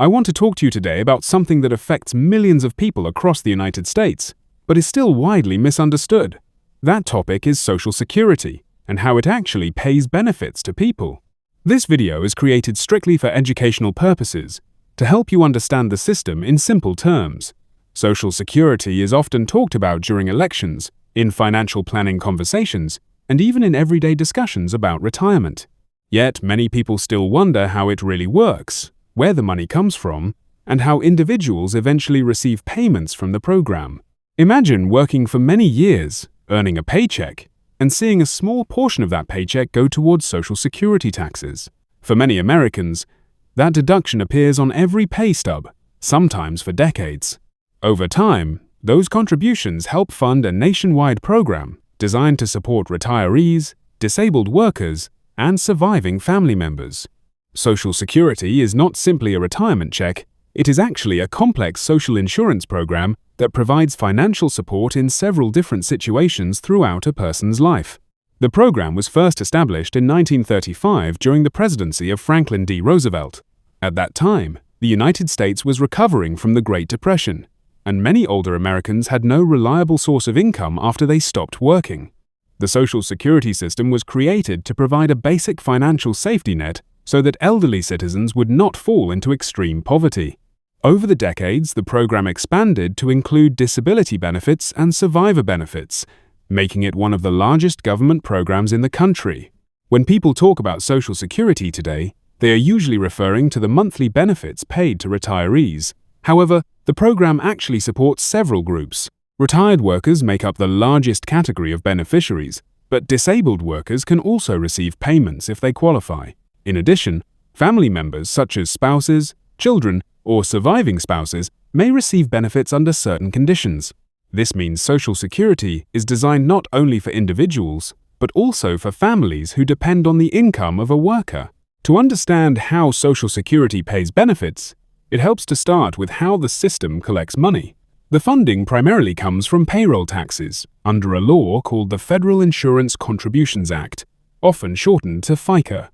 I want to talk to you today about something that affects millions of people across the United States, but is still widely misunderstood. That topic is Social Security and how it actually pays benefits to people. This video is created strictly for educational purposes, to help you understand the system in simple terms. Social Security is often talked about during elections, in financial planning conversations, and even in everyday discussions about retirement. Yet many people still wonder how it really works, where the money comes from, and how individuals eventually receive payments from the program. Imagine working for many years, earning a paycheck, and seeing a small portion of that paycheck go towards Social Security taxes. For many Americans, that deduction appears on every pay stub, sometimes for decades. Over time, those contributions help fund a nationwide program designed to support retirees, disabled workers, and surviving family members. Social Security is not simply a retirement check, it is actually a complex social insurance program that provides financial support in several different situations throughout a person's life. The program was first established in 1935 during the presidency of Franklin D. Roosevelt. At that time, the United States was recovering from the Great Depression, and many older Americans had no reliable source of income after they stopped working. The Social Security system was created to provide a basic financial safety net so that elderly citizens would not fall into extreme poverty. Over the decades, the program expanded to include disability benefits and survivor benefits, making it one of the largest government programs in the country. When people talk about Social Security today, they are usually referring to the monthly benefits paid to retirees. However, the program actually supports several groups. Retired workers make up the largest category of beneficiaries, but disabled workers can also receive payments if they qualify. In addition, family members such as spouses, children, or surviving spouses may receive benefits under certain conditions. This means Social Security is designed not only for individuals, but also for families who depend on the income of a worker. To understand how Social Security pays benefits, it helps to start with how the system collects money. The funding primarily comes from payroll taxes, under a law called the Federal Insurance Contributions Act, often shortened to FICA.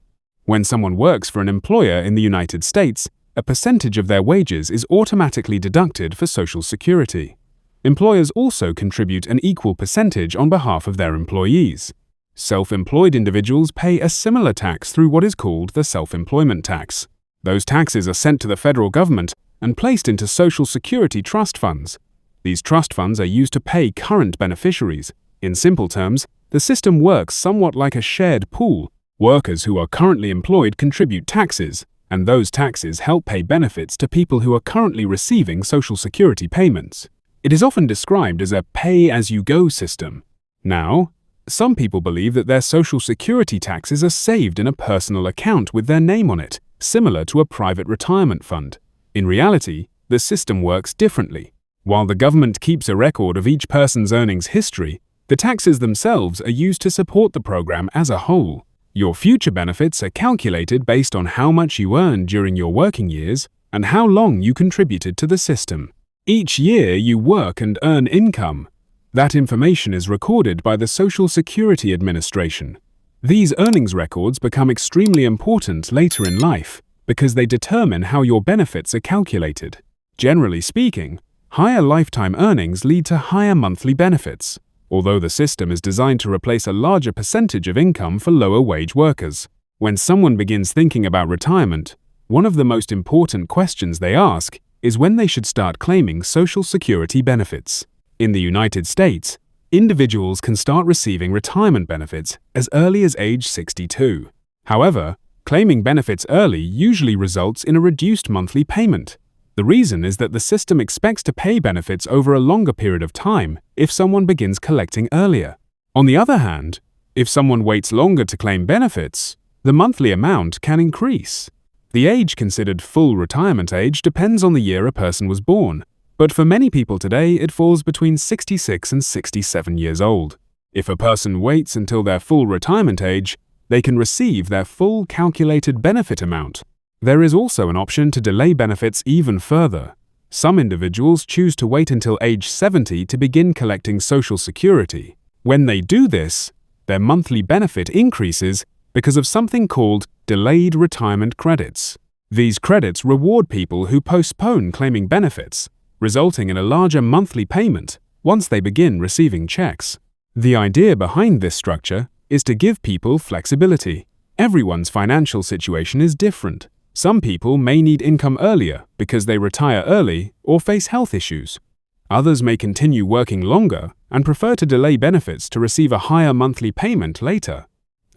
When someone works for an employer in the United States, a percentage of their wages is automatically deducted for Social Security. Employers also contribute an equal percentage on behalf of their employees. Self-employed individuals pay a similar tax through what is called the self-employment tax. Those taxes are sent to the federal government and placed into Social Security trust funds. These trust funds are used to pay current beneficiaries. In simple terms, the system works somewhat like a shared pool. Workers who are currently employed contribute taxes, and those taxes help pay benefits to people who are currently receiving Social Security payments. It is often described as a pay-as-you-go system. Now, some people believe that their Social Security taxes are saved in a personal account with their name on it, similar to a private retirement fund. In reality, the system works differently. While the government keeps a record of each person's earnings history, the taxes themselves are used to support the program as a whole. Your future benefits are calculated based on how much you earned during your working years and how long you contributed to the system. Each year you work and earn income. That information is recorded by the Social Security Administration. These earnings records become extremely important later in life because they determine how your benefits are calculated. Generally speaking, higher lifetime earnings lead to higher monthly benefits, although the system is designed to replace a larger percentage of income for lower-wage workers. When someone begins thinking about retirement, one of the most important questions they ask is when they should start claiming Social Security benefits. In the United States, individuals can start receiving retirement benefits as early as age 62. However, claiming benefits early usually results in a reduced monthly payment. The reason is that the system expects to pay benefits over a longer period of time if someone begins collecting earlier. On the other hand, if someone waits longer to claim benefits, the monthly amount can increase. The age considered full retirement age depends on the year a person was born, but for many people today it falls between 66 and 67 years old. If a person waits until their full retirement age, they can receive their full calculated benefit amount. There is also an option to delay benefits even further. Some individuals choose to wait until age 70 to begin collecting Social Security. When they do this, their monthly benefit increases because of something called delayed retirement credits. These credits reward people who postpone claiming benefits, resulting in a larger monthly payment once they begin receiving checks. The idea behind this structure is to give people flexibility. Everyone's financial situation is different. Some people may need income earlier because they retire early or face health issues. Others may continue working longer and prefer to delay benefits to receive a higher monthly payment later.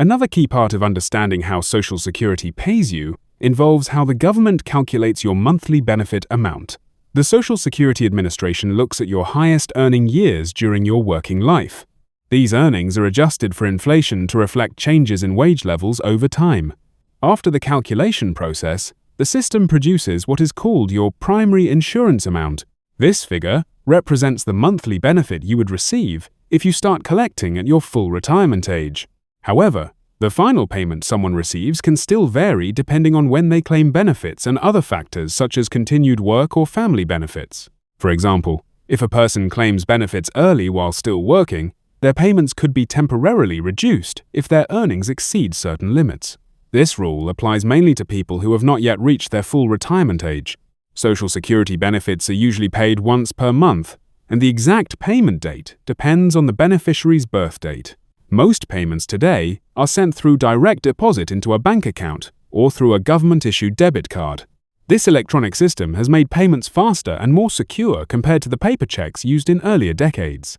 Another key part of understanding how Social Security pays you involves how the government calculates your monthly benefit amount. The Social Security Administration looks at your highest earning years during your working life. These earnings are adjusted for inflation to reflect changes in wage levels over time. After the calculation process, the system produces what is called your primary insurance amount. This figure represents the monthly benefit you would receive if you start collecting at your full retirement age. However, the final payment someone receives can still vary depending on when they claim benefits and other factors such as continued work or family benefits. For example, if a person claims benefits early while still working, their payments could be temporarily reduced if their earnings exceed certain limits. This rule applies mainly to people who have not yet reached their full retirement age. Social Security benefits are usually paid once per month, and the exact payment date depends on the beneficiary's birth date. Most payments today are sent through direct deposit into a bank account or through a government-issued debit card. This electronic system has made payments faster and more secure compared to the paper checks used in earlier decades.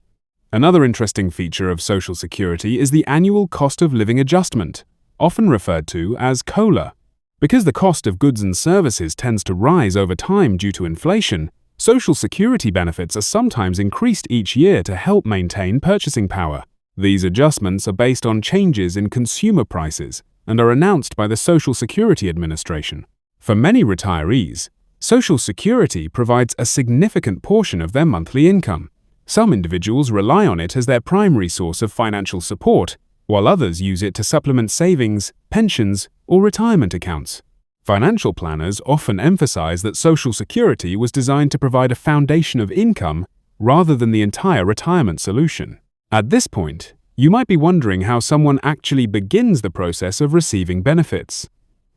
Another interesting feature of Social Security is the annual cost of living adjustment, often referred to as COLA. Because the cost of goods and services tends to rise over time due to inflation, Social Security benefits are sometimes increased each year to help maintain purchasing power. These adjustments are based on changes in consumer prices and are announced by the Social Security Administration. For many retirees, Social Security provides a significant portion of their monthly income. Some individuals rely on it as their primary source of financial support, while others use it to supplement savings, pensions, or retirement accounts. Financial planners often emphasize that Social Security was designed to provide a foundation of income rather than the entire retirement solution. At this point, you might be wondering how someone actually begins the process of receiving benefits.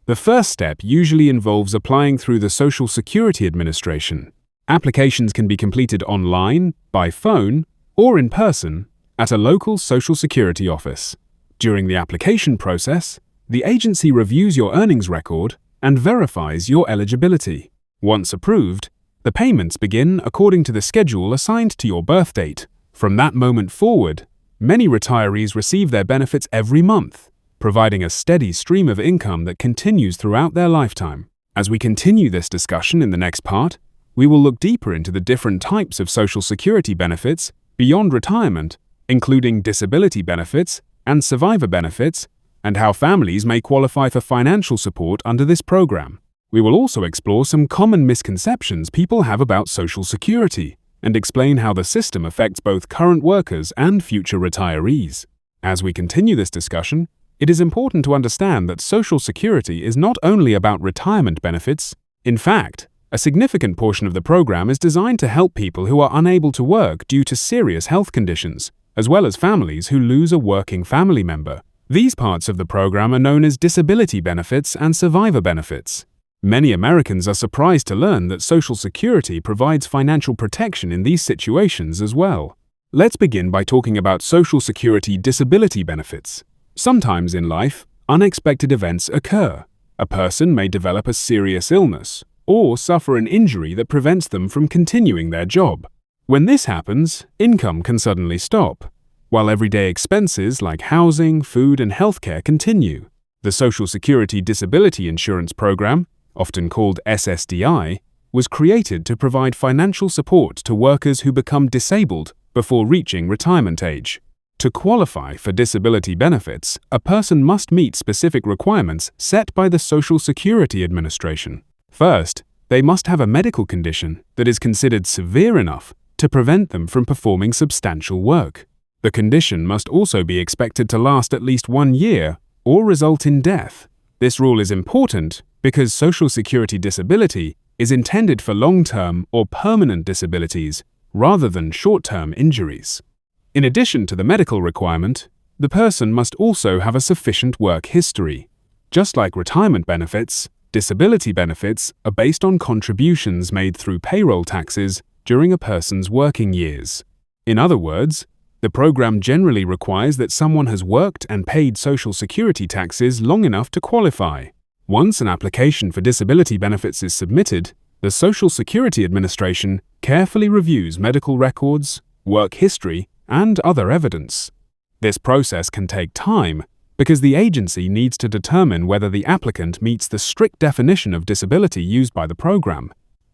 The first step usually involves applying through the Social Security Administration. Applications can be completed online, by phone, or in person at a local Social Security office. During the application process, the agency reviews your earnings record and verifies your eligibility. Once approved, the payments begin according to the schedule assigned to your birth date. From that moment forward, many retirees receive their benefits every month, providing a steady stream of income that continues throughout their lifetime. As we continue this discussion in the next part, we will look deeper into the different types of Social Security benefits beyond retirement, including disability benefits and survivor benefits, and how families may qualify for financial support under this program. We will also explore some common misconceptions people have about Social Security and explain how the system affects both current workers and future retirees. As we continue this discussion, it is important to understand that Social Security is not only about retirement benefits. In fact, a significant portion of the program is designed to help people who are unable to work due to serious health conditions, as well as families who lose a working family member. These parts of the program are known as disability benefits and survivor benefits. Many Americans are surprised to learn that Social Security provides financial protection in these situations as well. Let's begin by talking about Social Security disability benefits. Sometimes in life, unexpected events occur. A person may develop a serious illness or suffer an injury that prevents them from continuing their job. When this happens, income can suddenly stop, while everyday expenses like housing, food, and healthcare continue. The Social Security Disability Insurance Program, often called SSDI, was created to provide financial support to workers who become disabled before reaching retirement age. To qualify for disability benefits, a person must meet specific requirements set by the Social Security Administration. First, they must have a medical condition that is considered severe enough to prevent them from performing substantial work. The condition must also be expected to last at least 1 year or result in death. This rule is important because Social Security disability is intended for long-term or permanent disabilities rather than short-term injuries. In addition to the medical requirement, the person must also have a sufficient work history. Just like retirement benefits, Disability benefits are based on contributions made through payroll taxes during a person's working years. In other words, the program generally requires that someone has worked and paid Social Security taxes long enough to qualify. Once an application for disability benefits is submitted, the Social Security Administration carefully reviews medical records, work history, and other evidence. This process can take time because the agency needs to determine whether the applicant meets the strict definition of disability used by the program.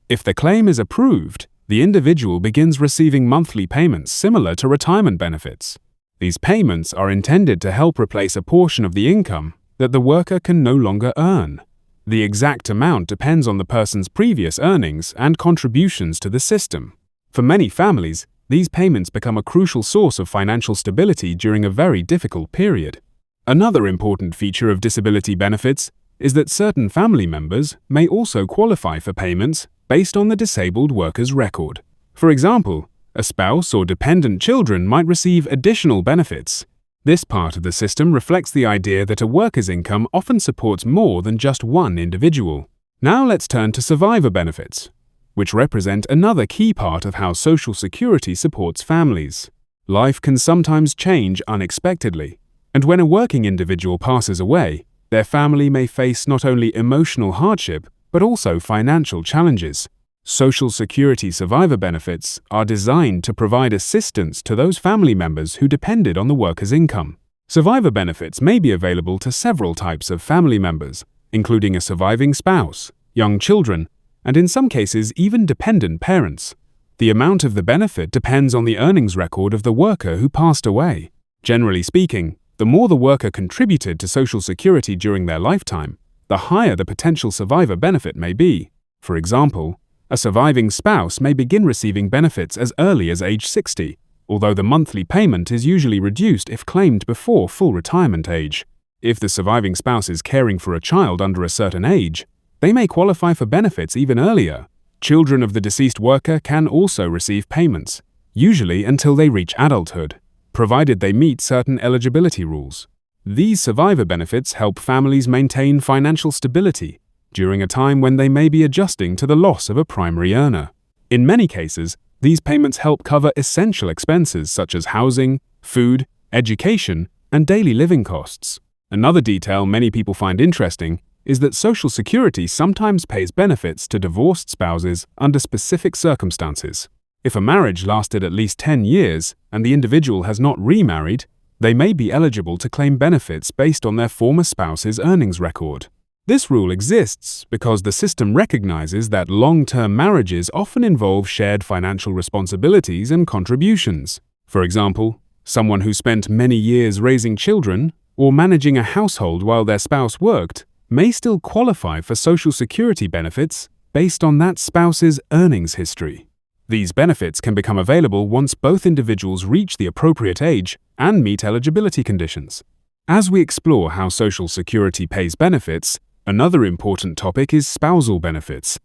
If the claim is approved, the individual begins receiving monthly payments similar to retirement benefits. These payments are intended to help replace a portion of the income that the worker can no longer earn. The exact amount depends on the person's previous earnings and contributions to the system. For many families, these payments become a crucial source of financial stability during a very difficult period. Another important feature of disability benefits is that certain family members may also qualify for payments based on the disabled worker's record. For example, a spouse or dependent children might receive additional benefits. This part of the system reflects the idea that a worker's income often supports more than just one individual. Now let's turn to survivor benefits, which represent another key part of how Social Security supports families. Life can sometimes change unexpectedly, and when a working individual passes away, their family may face not only emotional hardship, but also financial challenges. Social Security survivor benefits are designed to provide assistance to those family members who depended on the worker's income. Survivor benefits may be available to several types of family members, including a surviving spouse, young children, and in some cases even dependent parents. The amount of the benefit depends on the earnings record of the worker who passed away. Generally speaking, the more the worker contributed to Social Security during their lifetime, the higher the potential survivor benefit may be. For example, a surviving spouse may begin receiving benefits as early as age 60, although the monthly payment is usually reduced if claimed before full retirement age. If the surviving spouse is caring for a child under a certain age, they may qualify for benefits even earlier. Children of the deceased worker can also receive payments, usually until they reach adulthood, provided they meet certain eligibility rules. These survivor benefits help families maintain financial stability during a time when they may be adjusting to the loss of a primary earner. In many cases, these payments help cover essential expenses such as housing, food, education, and daily living costs. Another detail many people find interesting is that Social Security sometimes pays benefits to divorced spouses under specific circumstances. If a marriage lasted at least 10 years and the individual has not remarried, they may be eligible to claim benefits based on their former spouse's earnings record. This rule exists because the system recognizes that long-term marriages often involve shared financial responsibilities and contributions. For example, someone who spent many years raising children or managing a household while their spouse worked may still qualify for Social Security benefits based on that spouse's earnings history. These benefits can become available once both individuals reach the appropriate age and meet eligibility conditions. As we explore how Social Security pays benefits, another important topic is spousal benefits.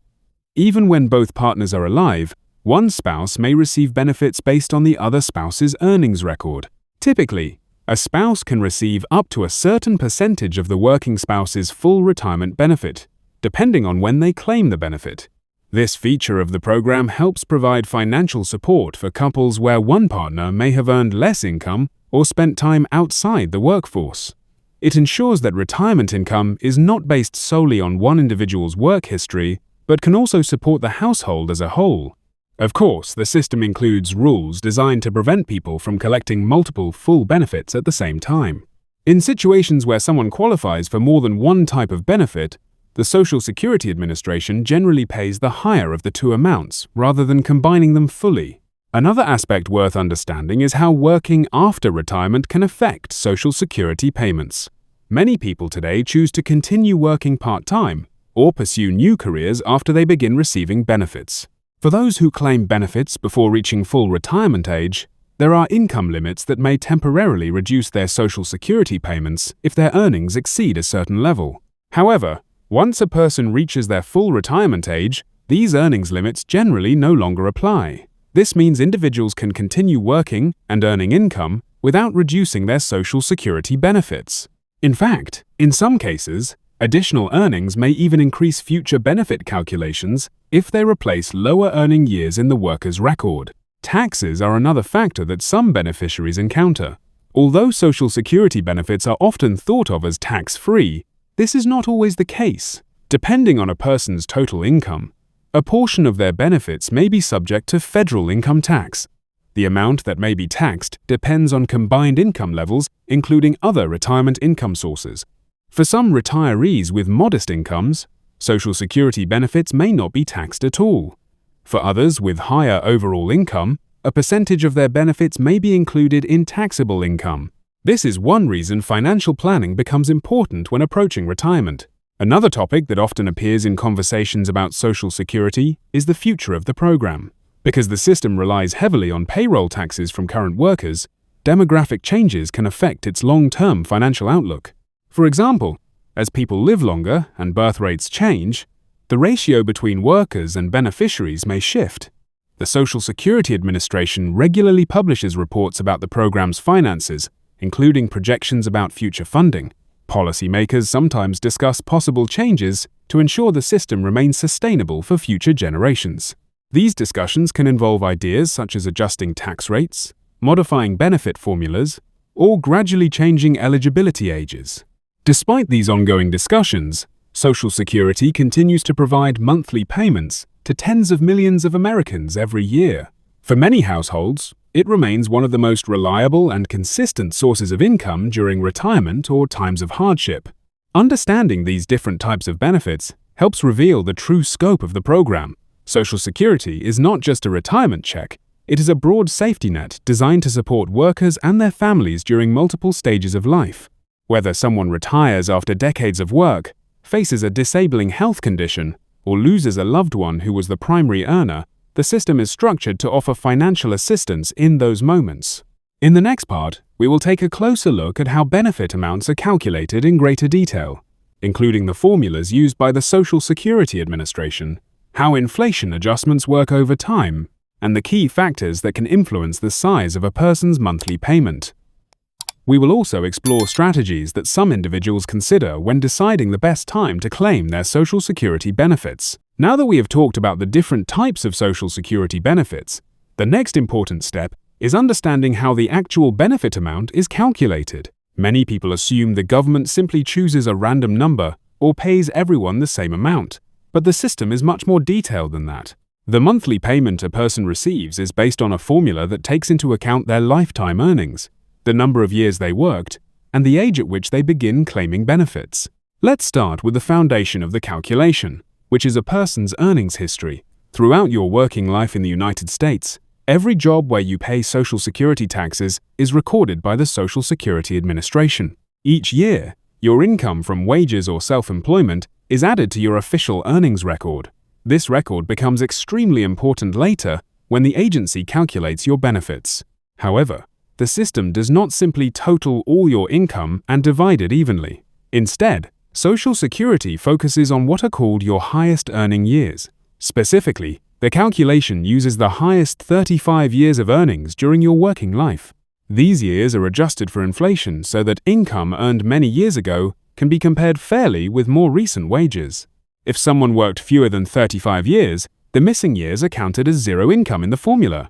Even when both partners are alive, one spouse may receive benefits based on the other spouse's earnings record. Typically, a spouse can receive up to a certain percentage of the working spouse's full retirement benefit, depending on when they claim the benefit. This feature of the program helps provide financial support for couples where one partner may have earned less income or spent time outside the workforce. It ensures that retirement income is not based solely on one individual's work history, but can also support the household as a whole. Of course, the system includes rules designed to prevent people from collecting multiple full benefits at the same time. In situations where someone qualifies for more than one type of benefit, the Social Security Administration generally pays the higher of the two amounts rather than combining them fully. Another aspect worth understanding is how working after retirement can affect Social Security payments. Many people today choose to continue working part-time or pursue new careers after they begin receiving benefits. For those who claim benefits before reaching full retirement age, there are income limits that may temporarily reduce their Social Security payments if their earnings exceed a certain level. However, once a person reaches their full retirement age, these earnings limits generally no longer apply. This means individuals can continue working and earning income without reducing their Social Security benefits. In fact, in some cases, Additional earnings may even increase future benefit calculations if they replace lower earning years in the worker's record. Taxes are another factor that some beneficiaries encounter. Although Social Security benefits are often thought of as tax-free, this is not always the case. Depending on a person's total income, a portion of their benefits may be subject to federal income tax. The amount that may be taxed depends on combined income levels, including other retirement income sources. For some retirees with modest incomes, Social Security benefits may not be taxed at all. For others with higher overall income, a percentage of their benefits may be included in taxable income. This is one reason financial planning becomes important when approaching retirement. Another topic that often appears in conversations about Social Security is the future of the program. Because the system relies heavily on payroll taxes from current workers, demographic changes can affect its long-term financial outlook. For example, as people live longer and birth rates change, the ratio between workers and beneficiaries may shift. The Social Security Administration regularly publishes reports about the program's finances, including projections about future funding. Policymakers sometimes discuss possible changes to ensure the system remains sustainable for future generations. These discussions can involve ideas such as adjusting tax rates, modifying benefit formulas, or gradually changing eligibility ages. Despite these ongoing discussions, Social Security continues to provide monthly payments to tens of millions of Americans every year. For many households, it remains one of the most reliable and consistent sources of income during retirement or times of hardship. Understanding these different types of benefits helps reveal the true scope of the program. Social Security is not just a retirement check, it is a broad safety net designed to support workers and their families during multiple stages of life. Whether someone retires after decades of work, faces a disabling health condition, or loses a loved one who was the primary earner, the system is structured to offer financial assistance in those moments. In the next part, we will take a closer look at how benefit amounts are calculated in greater detail, including the formulas used by the Social Security Administration, how inflation adjustments work over time, and the key factors that can influence the size of a person's monthly payment. We will also explore strategies that some individuals consider when deciding the best time to claim their Social Security benefits. Now that we have talked about the different types of Social Security benefits, the next important step is understanding how the actual benefit amount is calculated. Many people assume the government simply chooses a random number or pays everyone the same amount, but the system is much more detailed than that. The monthly payment a person receives is based on a formula that takes into account their lifetime earnings, the number of years they worked, and the age at which they begin claiming benefits. Let's start with the foundation of the calculation, which is a person's earnings history. Throughout your working life in the United States, every job where you pay Social Security taxes is recorded by the Social Security Administration. Each year, your income from wages or self-employment is added to your official earnings record. This record becomes extremely important later when the agency calculates your benefits. However, the system does not simply total all your income and divide it evenly. Instead, Social Security focuses on what are called your highest earning years. Specifically, the calculation uses the highest 35 years of earnings during your working life. These years are adjusted for inflation so that income earned many years ago can be compared fairly with more recent wages. If someone worked fewer than 35 years, the missing years are counted as zero income in the formula.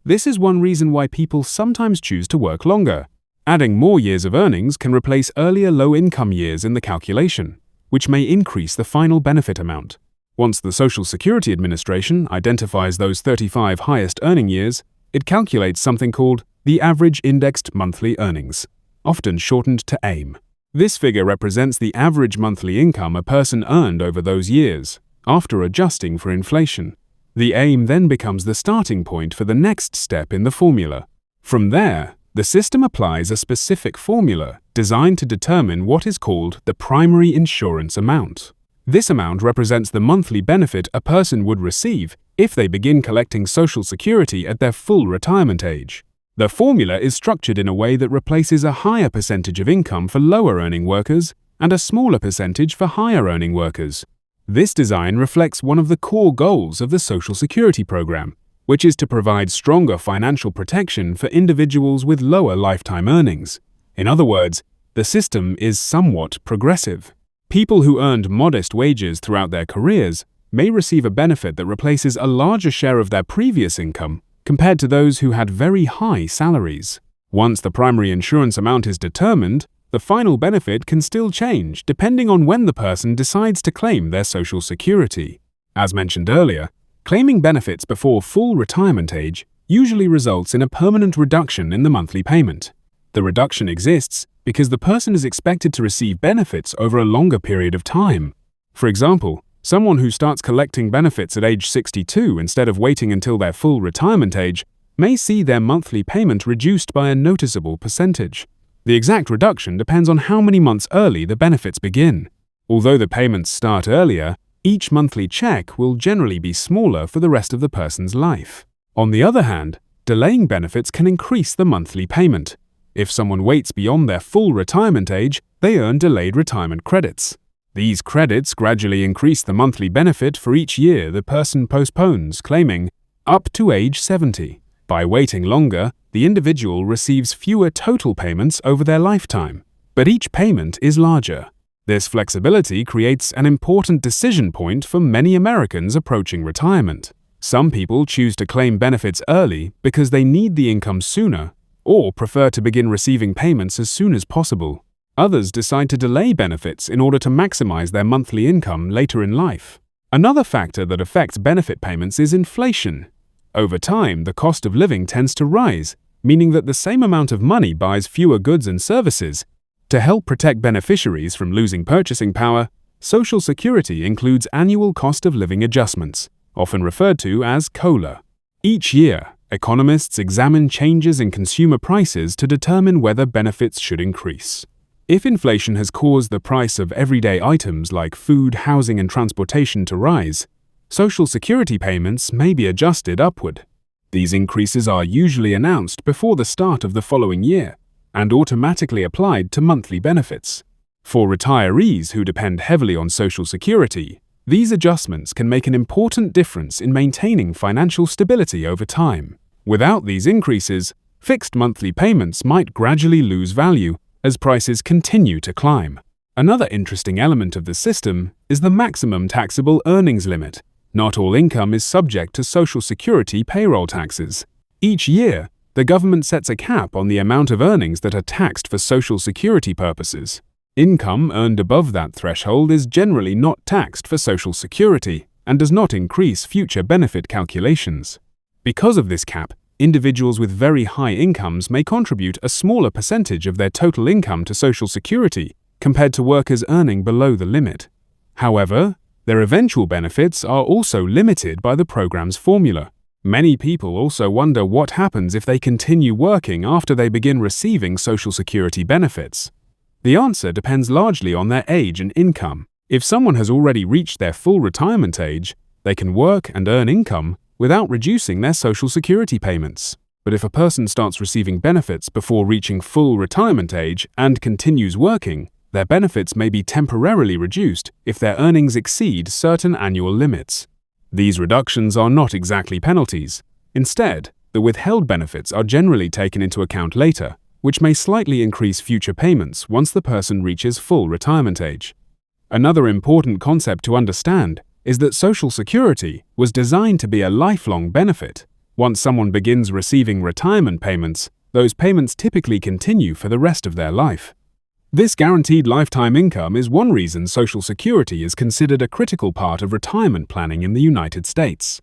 This is one reason why people sometimes choose to work longer. Adding more years of earnings can replace earlier low-income years in the calculation, which may increase the final benefit amount. Once the Social Security Administration identifies those 35 highest earning years, it calculates something called the Average Indexed Monthly Earnings, often shortened to AIM. This figure represents the average monthly income a person earned over those years, after adjusting for inflation. The AIM then becomes the starting point for the next step in the formula. From there, the system applies a specific formula designed to determine what is called the primary insurance amount. This amount represents the monthly benefit a person would receive if they begin collecting Social Security at their full retirement age. The formula is structured in a way that replaces a higher percentage of income for lower-earning workers and a smaller percentage for higher-earning workers. This design reflects one of the core goals of the Social Security program, which is to provide stronger financial protection for individuals with lower lifetime earnings. In other words, the system is somewhat progressive. People who earned modest wages throughout their careers may receive a benefit that replaces a larger share of their previous income compared to those who had very high salaries. Once the primary insurance amount is determined, the final benefit can still change depending on when the person decides to claim their Social Security. As mentioned earlier, claiming benefits before full retirement age usually results in a permanent reduction in the monthly payment. The reduction exists because the person is expected to receive benefits over a longer period of time. For example, someone who starts collecting benefits at age 62 instead of waiting until their full retirement age may see their monthly payment reduced by a noticeable percentage. The exact reduction depends on how many months early the benefits begin. Although the payments start earlier, each monthly check will generally be smaller for the rest of the person's life. On the other hand, delaying benefits can increase the monthly payment. If someone waits beyond their full retirement age, they earn delayed retirement credits. These credits gradually increase the monthly benefit for each year the person postpones claiming, up to age 70. By waiting longer, the individual receives fewer total payments over their lifetime, but each payment is larger. This flexibility creates an important decision point for many Americans approaching retirement. Some people choose to claim benefits early because they need the income sooner or prefer to begin receiving payments as soon as possible. Others decide to delay benefits in order to maximize their monthly income later in life. Another factor that affects benefit payments is inflation. Over time, the cost of living tends to rise, meaning that the same amount of money buys fewer goods and services. To help protect beneficiaries from losing purchasing power, Social Security includes annual cost of living adjustments, often referred to as COLA. Each year, economists examine changes in consumer prices to determine whether benefits should increase. If inflation has caused the price of everyday items like food, housing, and transportation to rise, Social Security payments may be adjusted upward. These increases are usually announced before the start of the following year and automatically applied to monthly benefits. For retirees who depend heavily on Social Security, these adjustments can make an important difference in maintaining financial stability over time. Without these increases, fixed monthly payments might gradually lose value as prices continue to climb. Another interesting element of the system is the maximum taxable earnings limit. Not all income is subject to Social Security payroll taxes. Each year, the government sets a cap on the amount of earnings that are taxed for Social Security purposes. Income earned above that threshold is generally not taxed for Social Security and does not increase future benefit calculations. Because of this cap, individuals with very high incomes may contribute a smaller percentage of their total income to Social Security compared to workers earning below the limit. However, their eventual benefits are also limited by the program's formula. Many people also wonder what happens if they continue working after they begin receiving Social Security benefits. The answer depends largely on their age and income. If someone has already reached their full retirement age, they can work and earn income without reducing their Social Security payments. But if a person starts receiving benefits before reaching full retirement age and continues working, their benefits may be temporarily reduced if their earnings exceed certain annual limits. These reductions are not exactly penalties. Instead, the withheld benefits are generally taken into account later, which may slightly increase future payments once the person reaches full retirement age. Another important concept to understand is that Social Security was designed to be a lifelong benefit. Once someone begins receiving retirement payments, those payments typically continue for the rest of their life. This guaranteed lifetime income is one reason Social Security is considered a critical part of retirement planning in the United States.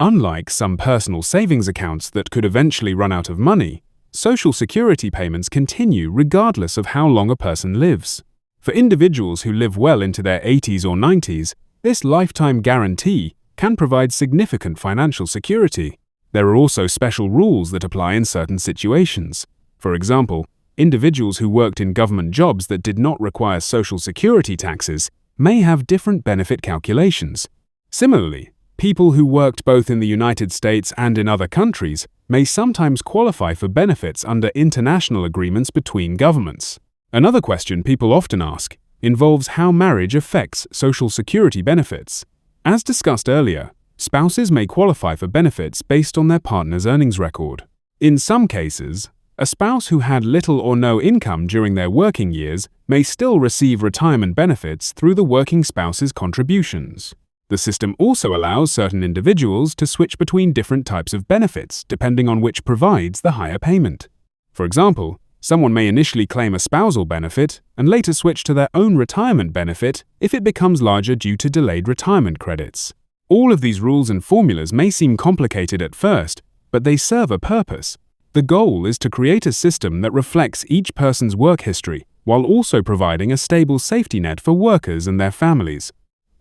Unlike some personal savings accounts that could eventually run out of money, Social Security payments continue regardless of how long a person lives. For individuals who live well into their 80s or 90s, this lifetime guarantee can provide significant financial security. There are also special rules that apply in certain situations. For example, individuals who worked in government jobs that did not require Social Security taxes may have different benefit calculations. Similarly, people who worked both in the United States and in other countries may sometimes qualify for benefits under international agreements between governments. Another question people often ask involves how marriage affects Social Security benefits. As discussed earlier, spouses may qualify for benefits based on their partner's earnings record. In some cases, A spouse who had little or no income during their working years may still receive retirement benefits through the working spouse's contributions. The system also allows certain individuals to switch between different types of benefits depending on which provides the higher payment. For example, someone may initially claim a spousal benefit and later switch to their own retirement benefit if it becomes larger due to delayed retirement credits. All of these rules and formulas may seem complicated at first, but they serve a purpose. The goal is to create a system that reflects each person's work history while also providing a stable safety net for workers and their families.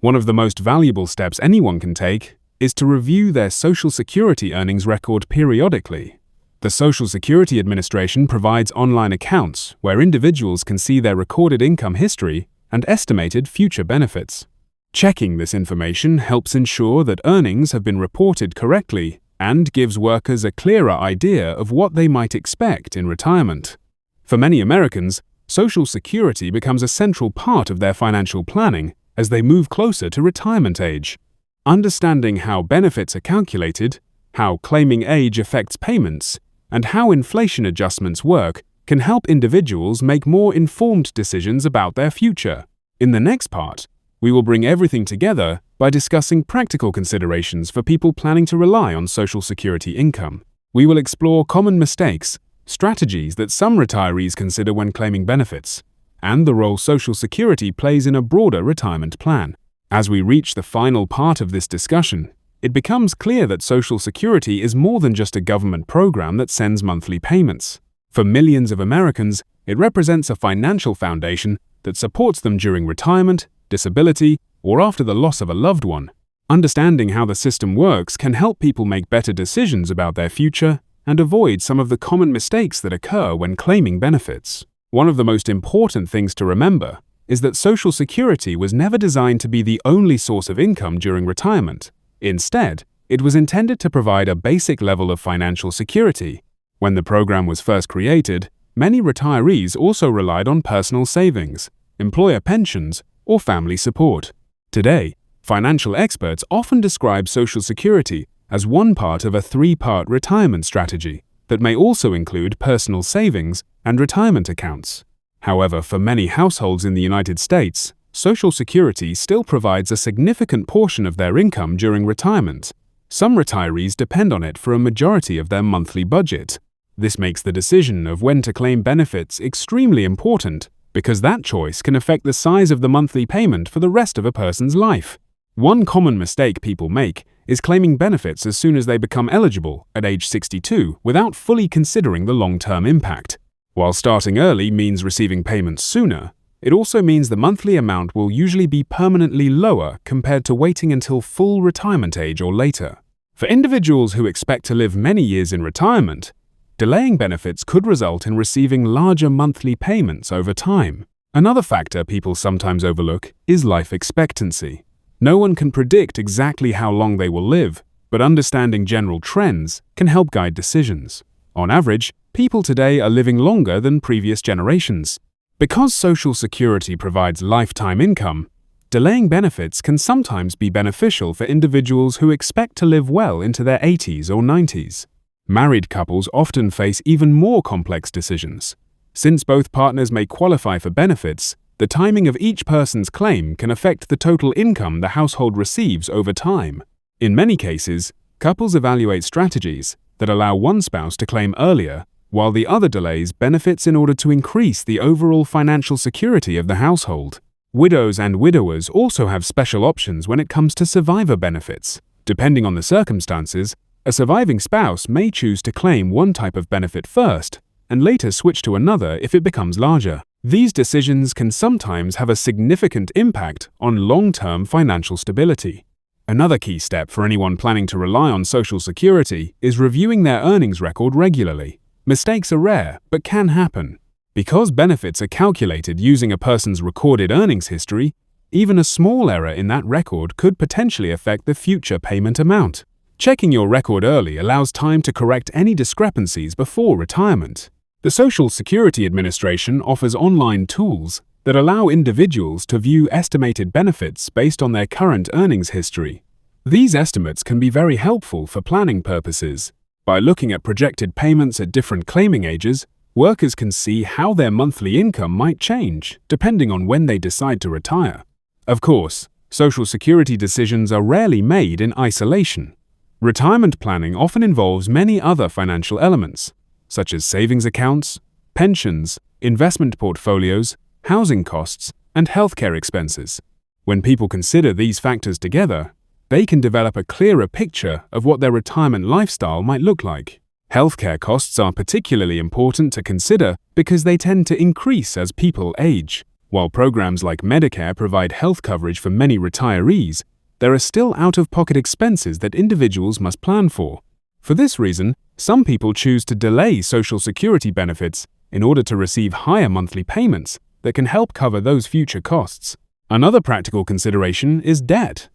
One of the most valuable steps anyone can take is to review their Social Security earnings record periodically. The Social Security Administration provides online accounts where individuals can see their recorded income history and estimated future benefits. Checking this information helps ensure that earnings have been reported correctly and gives workers a clearer idea of what they might expect in retirement. For many Americans, Social Security becomes a central part of their financial planning as they move closer to retirement age. Understanding how benefits are calculated, how claiming age affects payments, and how inflation adjustments work can help individuals make more informed decisions about their future. In the next part, we will bring everything together by discussing practical considerations for people planning to rely on Social Security income. We will explore common mistakes, strategies that some retirees consider when claiming benefits, and the role Social Security plays in a broader retirement plan. As we reach the final part of this discussion, it becomes clear that Social Security is more than just a government program that sends monthly payments. For millions of Americans, it represents a financial foundation that supports them during retirement, disability, or after the loss of a loved one. Understanding how the system works can help people make better decisions about their future and avoid some of the common mistakes that occur when claiming benefits. One of the most important things to remember is that Social Security was never designed to be the only source of income during retirement. Instead, it was intended to provide a basic level of financial security. When the program was first created, many retirees also relied on personal savings, employer pensions, or family support. Today, financial experts often describe Social Security as one part of a three-part retirement strategy that may also include personal savings and retirement accounts. However, for many households in the United States, Social Security still provides a significant portion of their income during retirement. Some retirees depend on it for a majority of their monthly budget. This makes the decision of when to claim benefits extremely important because that choice can affect the size of the monthly payment for the rest of a person's life. One common mistake people make is claiming benefits as soon as they become eligible at age 62 without fully considering the long-term impact. While starting early means receiving payments sooner, it also means the monthly amount will usually be permanently lower compared to waiting until full retirement age or later. For individuals who expect to live many years in retirement, delaying benefits could result in receiving larger monthly payments over time. Another factor people sometimes overlook is life expectancy. No one can predict exactly how long they will live, but understanding general trends can help guide decisions. On average, people today are living longer than previous generations. Because Social Security provides lifetime income, delaying benefits can sometimes be beneficial for individuals who expect to live well into their 80s or 90s. Married couples often face even more complex decisions. Since both partners may qualify for benefits, the timing of each person's claim can affect the total income the household receives over time. In many cases, couples evaluate strategies that allow one spouse to claim earlier, while the other delays benefits in order to increase the overall financial security of the household. Widows and widowers also have special options when it comes to survivor benefits. Depending on the circumstances, a surviving spouse may choose to claim one type of benefit first and later switch to another if it becomes larger. These decisions can sometimes have a significant impact on long-term financial stability. Another key step for anyone planning to rely on Social Security is reviewing their earnings record regularly. Mistakes are rare, but can happen. Because benefits are calculated using a person's recorded earnings history, even a small error in that record could potentially affect the future payment amount. Checking your record early allows time to correct any discrepancies before retirement. The Social Security Administration offers online tools that allow individuals to view estimated benefits based on their current earnings history. These estimates can be very helpful for planning purposes. By looking at projected payments at different claiming ages, workers can see how their monthly income might change depending on when they decide to retire. Of course, Social Security decisions are rarely made in isolation. Retirement planning often involves many other financial elements, such as savings accounts, pensions, investment portfolios, housing costs, and healthcare expenses. When people consider these factors together, they can develop a clearer picture of what their retirement lifestyle might look like. Healthcare costs are particularly important to consider because they tend to increase as people age. While programs like Medicare provide health coverage for many retirees, there are still out-of-pocket expenses that individuals must plan for. For this reason, some people choose to delay Social Security benefits in order to receive higher monthly payments that can help cover those future costs. Another practical consideration is debt.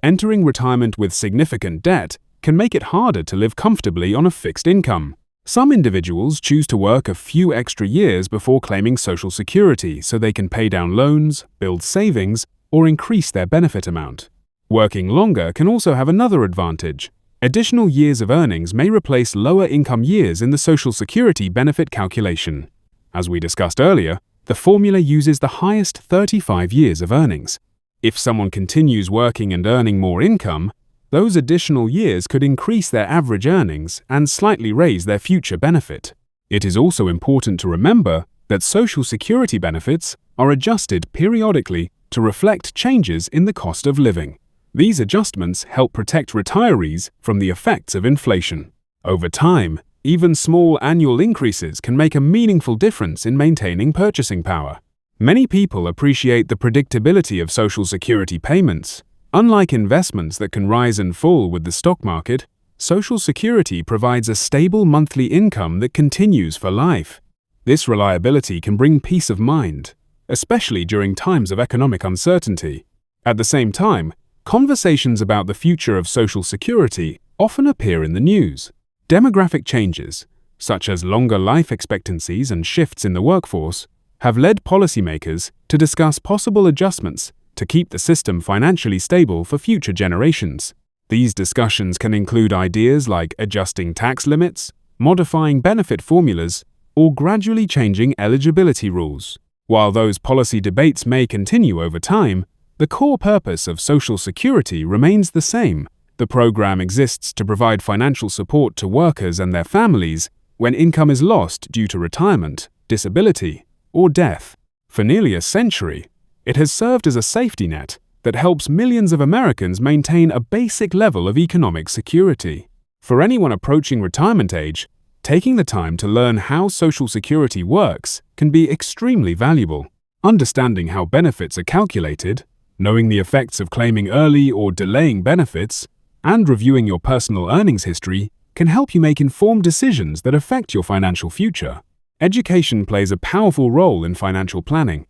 Entering retirement with significant debt can make it harder to live comfortably on a fixed income. Some individuals choose to work a few extra years before claiming Social Security so they can pay down loans, build savings, or increase their benefit amount. Working longer can also have another advantage. Additional years of earnings may replace lower income years in the Social Security benefit calculation. As we discussed earlier, the formula uses the highest 35 years of earnings. If someone continues working and earning more income, those additional years could increase their average earnings and slightly raise their future benefit. It is also important to remember that Social Security benefits are adjusted periodically to reflect changes in the cost of living. These adjustments help protect retirees from the effects of inflation. Over time, even small annual increases can make a meaningful difference in maintaining purchasing power. Many people appreciate the predictability of Social Security payments. Unlike investments that can rise and fall with the stock market, Social Security provides a stable monthly income that continues for life. This reliability can bring peace of mind, especially during times of economic uncertainty. At the same time, conversations about the future of Social Security often appear in the news. Demographic changes, such as longer life expectancies and shifts in the workforce, have led policymakers to discuss possible adjustments to keep the system financially stable for future generations. These discussions can include ideas like adjusting tax limits, modifying benefit formulas, or gradually changing eligibility rules. While those policy debates may continue over time, the core purpose of Social Security remains the same. The program exists to provide financial support to workers and their families when income is lost due to retirement, disability, or death. For nearly a century, it has served as a safety net that helps millions of Americans maintain a basic level of economic security. For anyone approaching retirement age, taking the time to learn how Social Security works can be extremely valuable. Understanding how benefits are calculated, knowing the effects of claiming early or delaying benefits, and reviewing your personal earnings history can help you make informed decisions that affect your financial future. Education plays a powerful role in financial planning.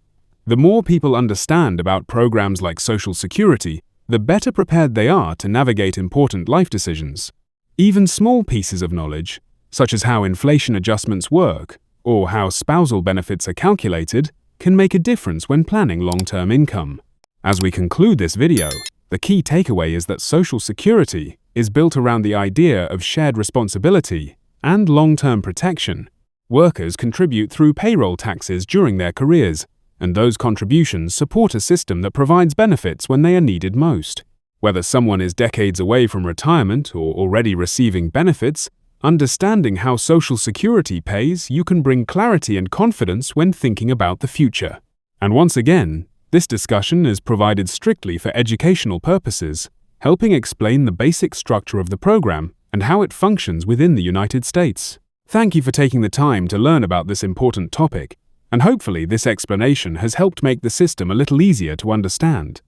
The more people understand about programs like Social Security, the better prepared they are to navigate important life decisions. Even small pieces of knowledge, such as how inflation adjustments work or how spousal benefits are calculated, can make a difference when planning long-term income. As we conclude this video, the key takeaway is that Social Security is built around the idea of shared responsibility and long-term protection. Workers contribute through payroll taxes during their careers, and those contributions support a system that provides benefits when they are needed most. Whether someone is decades away from retirement or already receiving benefits, understanding how Social Security pays you can bring clarity and confidence when thinking about the future. And once again, this discussion is provided strictly for educational purposes, helping explain the basic structure of the program and how it functions within the United States. Thank you for taking the time to learn about this important topic, and hopefully this explanation has helped make the system a little easier to understand.